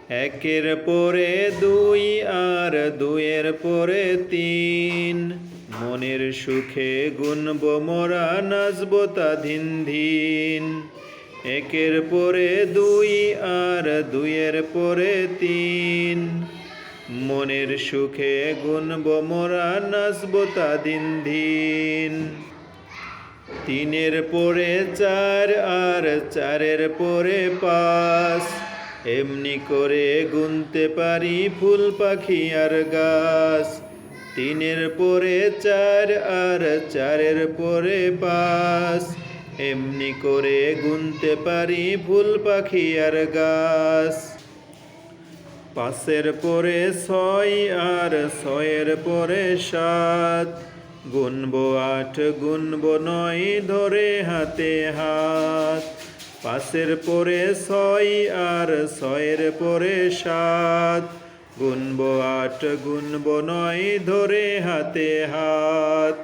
একের পরে দুই আর দুইয়ের পরে তিন, মনের সুখে গুনব মোরা নাচব তা ধিন ধিন। একের পরে দুই আর দুইয়ের পরে তিন, মনের সুখে গুনব মোরা নাচব তা দিন দিন। তিনের পরে চার আর চারের পরে পাঁচ, এমনি করে গুনতে পারি ফুল পাখি আর গাছ। তিনের পরে চার আর চারের পরে পাঁচ, এমনি করে গুনতে পারি ফুল পাখি আর গাছ। পাঁচের পরে ছয় আর ছয়ের পরে সাত, গুনব আট গুনব নয় ধরে হাতে হাত। পাঁচের পরে ছয় আর ছয়ের পরে সাত, গুনব আট গুনব নয় ধরে হাতে হাত।